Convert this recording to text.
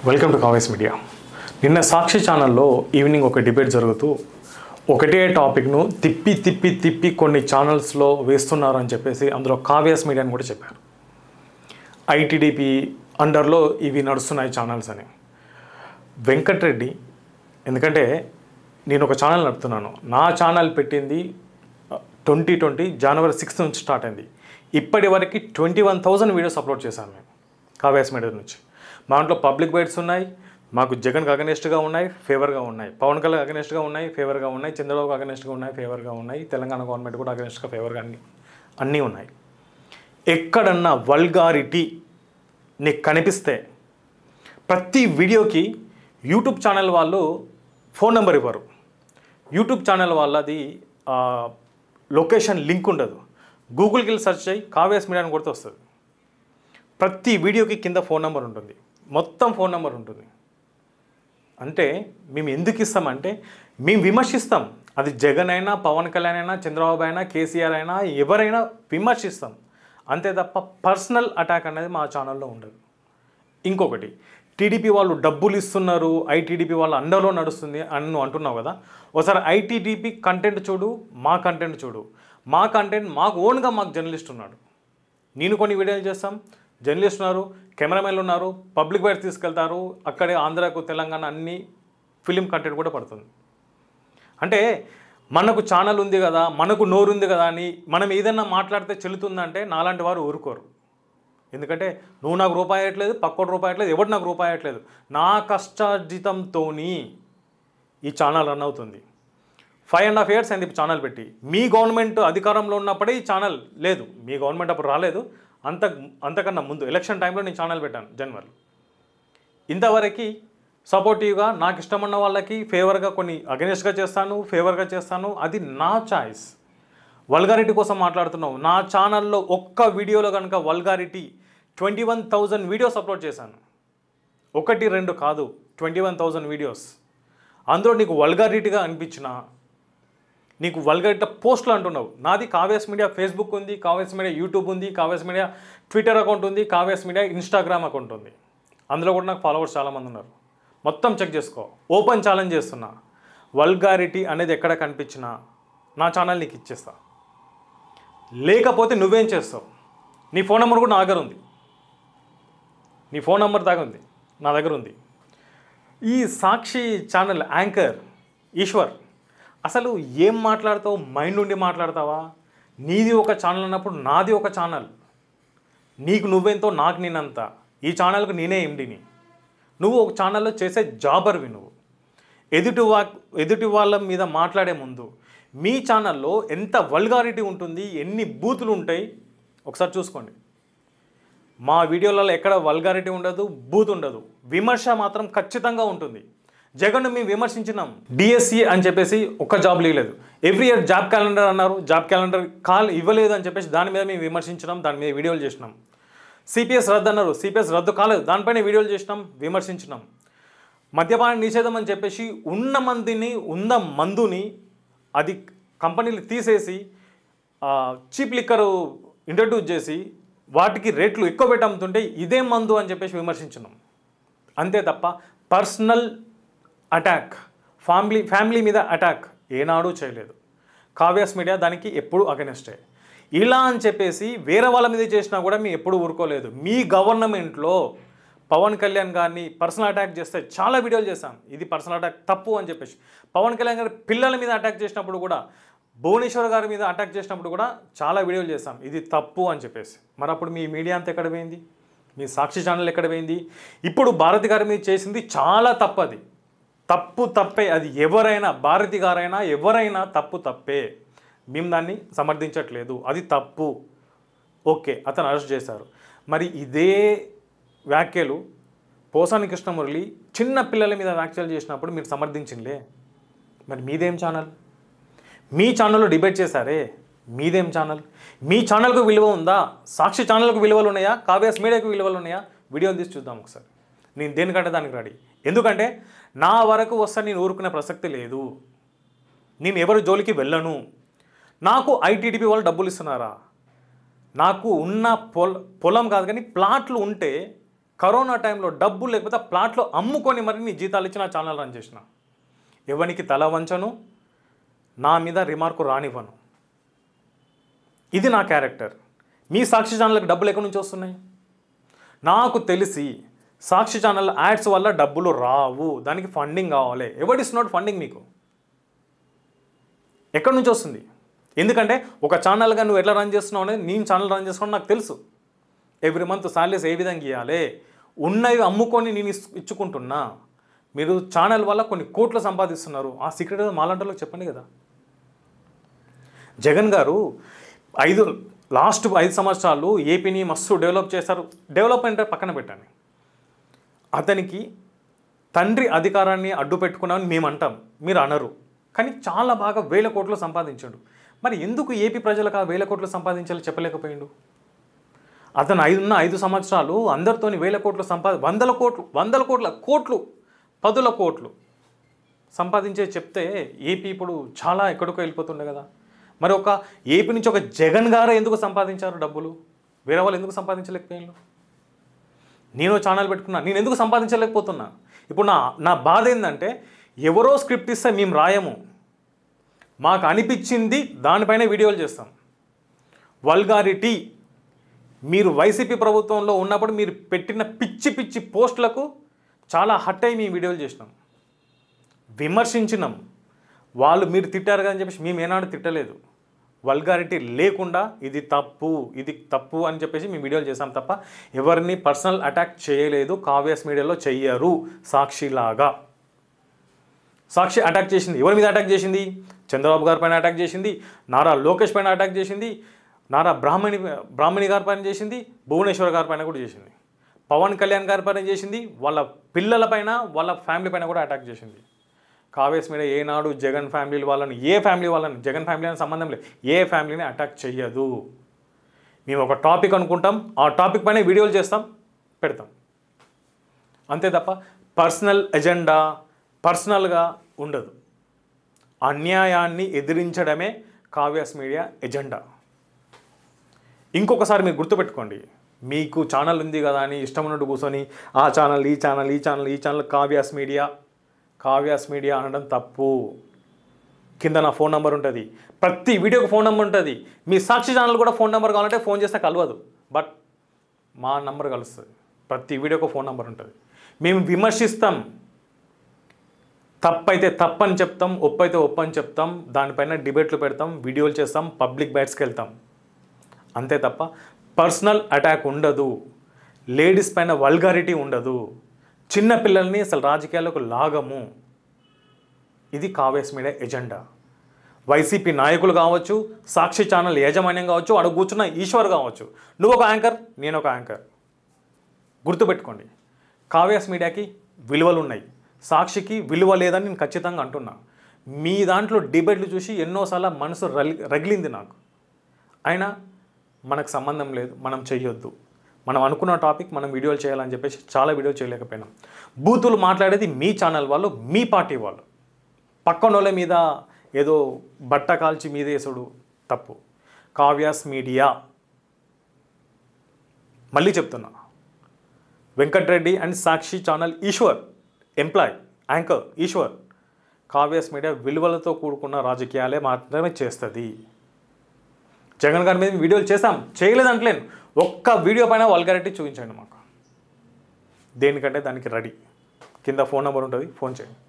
Welcome to కావేస్ media. నిన్న సాక్షి ఛానల్లో evening ఒక డిబేట్ జరుగుతూ ఒకటే టాపిక్ను తిప్పి తిప్పి తిప్పి కొన్ని ఛానల్స్లో వేస్తున్నారు అని చెప్పేసి అందులో కావేస్ మీడియా అని కూడా చెప్పారు. ఐటీడీపీ అండర్లో ఇవి నడుస్తున్నాయి ఛానల్స్ అని. వెంకటరెడ్డి, ఎందుకంటే నేను ఒక ఛానల్ నడుపుతున్నాను, నా ఛానల్ పెట్టింది 2020 జనవరి 6 నుంచి స్టార్ట్ అయింది. ఇప్పటి వరకు 21,000 వీడియోస్ అప్లోడ్ చేశాను నేను కావేస్ మీడియా నుంచి. మా దాంట్లో పబ్లిక్ బైట్స్ ఉన్నాయి, మాకు జగన్కి అగనెస్ట్గా ఉన్నాయి, ఫేవర్గా ఉన్నాయి, పవన్ కళ్యాణ్ అగనెస్ట్గా ఉన్నాయి, ఫేవర్గా ఉన్నాయి, చంద్రబాబు అగనెస్ట్గా ఉన్నాయి, ఫేవర్గా ఉన్నాయి, తెలంగాణ గవర్నమెంట్ కూడా అగనెస్ట్గా ఫేవర్గా అన్నీ ఉన్నాయి. ఎక్కడన్నా వల్గారిటీ నీకు కనిపిస్తే ప్రతి వీడియోకి యూట్యూబ్ ఛానల్ వాళ్ళు ఫోన్ నెంబర్ ఇవ్వరు. యూట్యూబ్ ఛానల్ వాళ్ళది లొకేషన్ లింక్ ఉండదు. గూగుల్కి వెళ్ళి సెర్చ్ చేయి, కావేస్ మీడియా అని కొడితే వస్తుంది. ప్రతి వీడియోకి కింద ఫోన్ నెంబర్ ఉంటుంది, మొత్తం ఫోన్ నెంబర్ ఉంటుంది. అంటే మేము ఎందుకు ఇస్తామంటే మేము విమర్శిస్తాం. అది జగన్ అయినా, పవన్ కళ్యాణ్ అయినా, చంద్రబాబు అయినా, కేసీఆర్ అయినా, ఎవరైనా విమర్శిస్తాం. అంతే తప్ప పర్సనల్ అటాక్ అనేది మా ఛానల్లో ఉండదు. ఇంకొకటి, టీడీపీ వాళ్ళు డబ్బులు ఇస్తున్నారు, ఐటీడీపీ వాళ్ళ అండర్లో నడుస్తుంది అని నువ్వు అంటున్నావు కదా. ఒకసారి ఐటీడీపీ కంటెంట్ చూడు, మా కంటెంట్ చూడు. మా కంటెంట్ మాకు ఓన్గా మాకు జర్నలిస్ట్ ఉన్నాడు. నేను కొన్ని వీడియోలు చేస్తాం, జర్నలిస్ట్ ఉన్నారు, కెమెరామెన్లు ఉన్నారు, పబ్లిక్ బైట్ తీసుకెళ్తారు, అక్కడే ఆంధ్రాకు తెలంగాణ అన్ని ఫిలిం కంటెంట్ కూడా పడుతుంది. అంటే మనకు ఛానల్ ఉంది కదా, మనకు నోరు ఉంది కదా అని మనం ఏదైనా మాట్లాడితే చెల్లుతుందంటే నాలాంటి వారు ఊరుకోరు. ఎందుకంటే నువ్వు నాకు రూపాయి అయ్యట్లేదు, పక్కోటి రూపాయి అయ్యట్లేదు, ఎవరు నాకు రూపాయి అయ్యట్లేదు. నా కష్టార్జితంతో ఈ ఛానల్ రన్ అవుతుంది. 5.5 years అయింది ఛానల్ పెట్టి. మీ గవర్నమెంట్ అధికారంలో ఉన్నప్పుడే ఈ ఛానల్ లేదు. మీ గవర్నమెంట్ అప్పుడు రాలేదు, అంతకన్నా ముందు ఎలక్షన్ టైంలో నేను ఛానల్ పెట్టాను జనవరిలో. ఇంతవరకు సపోర్టివ్గా నాకు ఇష్టమున్న వాళ్ళకి ఫేవర్గా కొన్ని అగెనిస్ట్గా చేస్తాను, ఫేవర్గా చేస్తాను. అది నా చాయిస్. వల్గారిటీ కోసం మాట్లాడుతున్నావు. నా ఛానల్లో ఒక్క వీడియోలో కనుక వల్గారిటీ 21,000 వీడియోస్ అప్లోడ్ చేశాను. 1, 2 కాదు, 21,000 వీడియోస్. అందులో నీకు వల్గారిటీగా అనిపించిన, నీకు వల్గారిటీ పోస్టులు అంటున్నావు. నాది కావేస్ మీడియా ఫేస్బుక్ ఉంది, కావేస్ మీడియా యూట్యూబ్ ఉంది, కావేస్ మీడియా ట్విట్టర్ అకౌంట్ ఉంది, కావేస్ మీడియా ఇన్స్టాగ్రామ్ అకౌంట్ ఉంది. అందులో కూడా నాకు ఫాలోవర్స్ చాలామంది ఉన్నారు. మొత్తం చెక్ చేసుకో. ఓపెన్ ఛాలెంజ్ చేస్తున్నా. వల్గారిటీ అనేది ఎక్కడ కనిపించినా నా ఛానల్ నీకు ఇచ్చేస్తా. లేకపోతే నువ్వేం చేస్తావు? నీ ఫోన్ నెంబర్ కూడా నా దగ్గర ఉంది. నీ ఫోన్ నెంబర్ దాకా ఉంది, నా దగ్గర ఉంది. ఈ సాక్షి ఛానల్ యాంకర్ ఈశ్వర్, అసలు ఏం మాట్లాడతావు? మైండ్ నుండి మాట్లాడతావా? నీది ఒక ఛానల్ అన్నప్పుడు నాది ఒక ఛానల్. నీకు నువ్వెంతో, నాకు నేనంత. ఈ ఛానల్కు నేనే ఎండిని. నువ్వు ఒక ఛానల్లో చేసే జాబర్వి. నువ్వు ఎదుటి వాళ్ళ మీద మాట్లాడే ముందు మీ ఛానల్లో ఎంత వల్గారిటీ ఉంటుంది, ఎన్ని బూతులు ఉంటాయి ఒకసారి చూసుకోండి. మా వీడియోలలో ఎక్కడ వల్గారిటీ ఉండదు, బూత్ ఉండదు. విమర్శ మాత్రం ఖచ్చితంగా ఉంటుంది. జగన్ మేము విమర్శించినాం. డిఎస్సి అని చెప్పేసి ఒక్క జాబ్ లేదు. ఎవ్రీ ఇయర్ జాబ్ క్యాలెండర్ అన్నారు, జాబ్ క్యాలెండర్ ఇవ్వలేదు అని చెప్పేసి దాని మీద మేము విమర్శించినాం, దాని మీద వీడియోలు చేసినాం. సిపిఎస్ రద్దు అన్నారు, సిపిఎస్ రద్దు కాలేదు, దానిపైన వీడియోలు చేసినాం, విమర్శించినాం. మద్యపాన నిషేధం అని చెప్పేసి ఉన్న మందుని అది కంపెనీలు తీసేసి చీప్ లిక్కర్ ఇంట్రడ్యూస్ చేసి వాటికి రేట్లు ఎక్కువ పెట్టి అమ్ముతుంటే ఇదే మందు అని చెప్పేసి విమర్శించినాం. అంతే తప్ప పర్సనల్ అటాక్, ఫ్యామిలీ మీద అటాక్ ఏనాడు చేయలేదు. కావేస్ మీడియా దానికి ఎప్పుడు అగెనెస్టే. ఇలా అని చెప్పేసి వేరే వాళ్ళ మీద చేసినా కూడా మేము ఎప్పుడు ఊరుకోలేదు. మీ గవర్నమెంట్లో పవన్ కళ్యాణ్ గారిని పర్సనల్ అటాక్ చేస్తే చాలా వీడియోలు చేశాం. ఇది పర్సనల్ అటాక్ తప్పు అని చెప్పేసి. పవన్ కళ్యాణ్ గారి పిల్లల మీద అటాక్ చేసినప్పుడు కూడా, భువనేశ్వర్ గారి మీద అటాక్ చేసినప్పుడు కూడా చాలా వీడియోలు చేశాం. ఇది తప్పు అని చెప్పేసి. మరి అప్పుడు మీ మీడియా అంతా ఎక్కడ పోయింది? మీ సాక్షి ఛానల్ ఎక్కడ పోయింది? ఇప్పుడు భారతి గారి మీద చేసింది చాలా తప్పు. అది తప్పే. అది ఎవరైనా, భారతి గారైనా ఎవరైనా తప్పే. మేము దాన్ని సమర్థించట్లేదు. అది తప్పు. ఓకే, అతను అరెస్ట్ చేశారు. మరి ఇదే వ్యాఖ్యలు పోసాని కృష్ణమురళి చిన్న పిల్లల మీద వ్యాఖ్యలు చేసినప్పుడు మీరు సమర్థించిందే. మరి మీదేం ఛానల్? మీ ఛానల్లో డిబేట్ చేశారే, మీదేం ఛానల్? మీ ఛానల్కు విలువ ఉందా? సాక్షి ఛానల్కు విలువలు ఉన్నాయా? కావేస్ మీడియాకు విలువలు ఉన్నాయా? వీడియోలు తీసి చూద్దాం ఒకసారి. నేను దేనికంటే దానికి రెడీ. ఎందుకంటే నా వరకు వస్తే నేను ఊరుకునే ప్రసక్తి లేదు. నేను ఎవరి జోలికి వెళ్ళను. నాకు ఐటీడీపీ వాళ్ళు డబ్బులు ఇస్తున్నారా? నాకు ఉన్న పొలం కాదు కానీ ప్లాట్లు ఉంటే కరోనా టైంలో డబ్బు లేకపోతే ప్లాట్లో అమ్ముకొని మరి నీ జీతాలు ఇచ్చి నా ఛానల్ రన్ చేసిన. ఎవరికి తల వంచను, నా మీద రిమార్కు రానివ్వను. ఇది నా క్యారెక్టర్. మీ సాక్షి ఛానల్కి డబ్బులు ఎక్కడి నుంచి వస్తున్నాయి? నాకు తెలిసి సాక్షి ఛానల్ యాడ్స్ వల్ల డబ్బులు రావు, దానికి ఫండింగ్ కావాలి. ఎవడ్ ఇస్ నాట్ ఫండింగ్ మీకు? ఎక్కడి నుంచి వస్తుంది? ఎందుకంటే ఒక ఛానల్గా నువ్వు ఎట్లా రన్ చేస్తున్నావు అనేది నేను ఛానల్ రన్ చేస్తున్నావు నాకు తెలుసు. ఎవ్రీ మంత్ సాలరీస్ ఏ విధంగా ఇవ్వాలి, ఉన్నవి అమ్ముకొని నేను ఇచ్చుకుంటున్నా. మీరు ఛానల్ వల్ల కొన్ని కోట్లు సంపాదిస్తున్నారు. ఆ సీక్రెట్ మాలాంటోళ్ళకి చెప్పండి కదా. జగన్ గారు లాస్ట్ 5 సంవత్సరాలు ఏపీని మస్తు డెవలప్ చేశారు. డెవలప్మెంట్ పక్కన పెట్టండి, అతనికి తండ్రి అధికారాన్ని అడ్డు పెట్టుకున్నామని మేము అంటాం, మీరు అనరు. కానీ చాలా బాగా 1000 కోట్లు సంపాదించాడు. మరి ఎందుకు ఏపీ ప్రజలకు ఆ 1000 కోట్లు సంపాదించాలో చెప్పలేకపోయిండు? అతను 5 సంవత్సరాలు అందరితోని 1000 కోట్లు 100 కోట్లు 10 కోట్లు సంపాదించే చెప్తే ఏపీ ఇప్పుడు చాలా ఎక్కడికో వెళ్ళిపోతుండే కదా. మరి ఒక ఏపీ నుంచి ఒక జగన్ గారు ఎందుకు సంపాదించారు డబ్బులు? వేరే వాళ్ళు ఎందుకు సంపాదించలేకపోయారు? నేను ఛానల్ పెట్టుకున్నా, నేను ఎందుకు సంపాదించలేకపోతున్నా? ఇప్పుడు నా బాధ ఏంటంటే, ఎవరో స్క్రిప్ట్ ఇస్తే మేము రాయము, మాకు అనిపించింది దానిపైన వీడియోలు చేస్తాం. వల్గారిటీ, మీరు వైసీపీ ప్రభుత్వంలో ఉన్నప్పుడు మీరు పెట్టిన పిచ్చి పోస్టులకు చాలా హట్ అయ్యి మేము వీడియోలు చేసినాం, విమర్శించినాం. వాళ్ళు మీరు తిట్టారు కదా అని చెప్పేసి మేము ఏనాడు తిట్టలేదు. వల్గారిటీ లేకుండా ఇది తప్పు అని చెప్పేసి మేము వీడియోలు చేసాం తప్ప ఎవరిని పర్సనల్ అటాక్ చేయలేదు. కావ్యాస్ మీడియాలో చెయ్యరు. సాక్షిలాగా సాక్షి అటాక్ చేసింది. ఎవరి మీద అటాక్ చేసింది? చంద్రబాబు గారి పైన అటాక్ చేసింది, నారా లోకేష్ పైన అటాక్ చేసింది, నారా బ్రాహ్మణి గారి పైన చేసింది, భువనేశ్వర్ గారి పైన కూడా చేసింది, పవన్ కళ్యాణ్ గారి పైన చేసింది, వాళ్ళ పిల్లల పైన వాళ్ళ ఫ్యామిలీ పైన కూడా అటాక్ చేసింది. కావ్యాస్ మీడియా ఏనాడు జగన్ ఫ్యామిలీ వాళ్ళని, ఏ ఫ్యామిలీ వాళ్ళని, జగన్ ఫ్యామిలీ అని సంబంధం లేదు, ఏ ఫ్యామిలీని అటాక్ చెయ్యదు. మేము ఒక టాపిక్ అనుకుంటాం, ఆ టాపిక్ పైన వీడియోలు చేస్తాం, పెడతాం, అంతే తప్ప పర్సనల్ ఎజెండా పర్సనల్గా ఉండదు. అన్యాయాన్ని ఎదిరించడమే కావ్యాస్ మీడియా ఎజెండా. ఇంకొకసారి మీరు గుర్తుపెట్టుకోండి, మీకు ఛానల్ ఉంది కదా అని ఇష్టం ఉన్నట్టు కూర్చొని ఆ ఛానల్ ఈ ఛానల్ కావ్యాస్ మీడియా అనడం తప్పు. కింద నా ఫోన్ నెంబర్ ఉంటుంది, ప్రతి వీడియోకి ఫోన్ నెంబర్ ఉంటుంది. మీ సాక్షి ఛానల్ కూడా ఫోన్ నెంబర్ కావాలంటే ఫోన్ చేస్తే కలవదు, బట్ మా నెంబర్ కలుస్తుంది. ప్రతి వీడియోకి ఫోన్ నెంబర్ ఉంటుంది. మేము విమర్శిస్తాం, తప్పైతే తప్పని చెప్తాం, ఒప్పైతే ఒప్పని చెప్తాం, దానిపైన డిబేట్లు పెడతాం, వీడియోలు చేస్తాం, పబ్లిక్ బైట్స్కి వెళ్తాం, అంతే తప్ప పర్సనల్ అటాక్ ఉండదు. లేడీస్ పైన వల్గారిటీ ఉండదు. చిన్న పిల్లల్ని అసలు రాజకీయాల్లోకి లాగము. ఇది కావ్యాస్ మీడియా ఎజెండా. వైసీపీ నాయకులు కావచ్చు, సాక్షి ఛానల్ యాజమాన్యం కావచ్చు, అడుగు కూర్చున్న ఈశ్వర్ కావచ్చు, నువ్వు ఒక యాంకర్, నేను ఒక యాంకర్. గుర్తుపెట్టుకోండి, కావ్యాస్ మీడియాకి విలువలు ఉన్నాయి, సాక్షికి విలువ లేదని నేను ఖచ్చితంగా అంటున్నా. మీ దాంట్లో డిబేట్లు చూసి ఎన్నోసార్లు మనసు రగిలింది నాకు. అయినా మనకు సంబంధం లేదు, మనం చెయ్యొద్దు. మనం అనుకున్న టాపిక్ మనం వీడియోలు చేయాలని చెప్పేసి చాలా వీడియోలు చేయలేకపోయినాం. బూతులు మాట్లాడేది మీ ఛానల్ వాళ్ళు, మీ పార్టీ వాళ్ళు. పక్కన వాళ్ళ మీద ఏదో బట్ట కాల్చి మీదేసుడు తప్పు. కావ్యాస్ మీడియా, మళ్ళీ చెప్తున్నా, Venkatreddy and Sakshi channel Eshwar, employee anchor Eshwar, Kavya's media విలువలతో కూడుకున్న రాజకీయాలే మాత్రమే చేస్తుంది. జగన్ గారి మీద వీడియోలు చేసాం, చేయలేదంటలేను. ఒక్క వీడియో పైన వల్గారిటీ చూపించండి మాకు, దేనికంటే దానికి రెడీ. కింద ఫోన్ నెంబర్ ఉంటుంది, ఫోన్ చేయండి.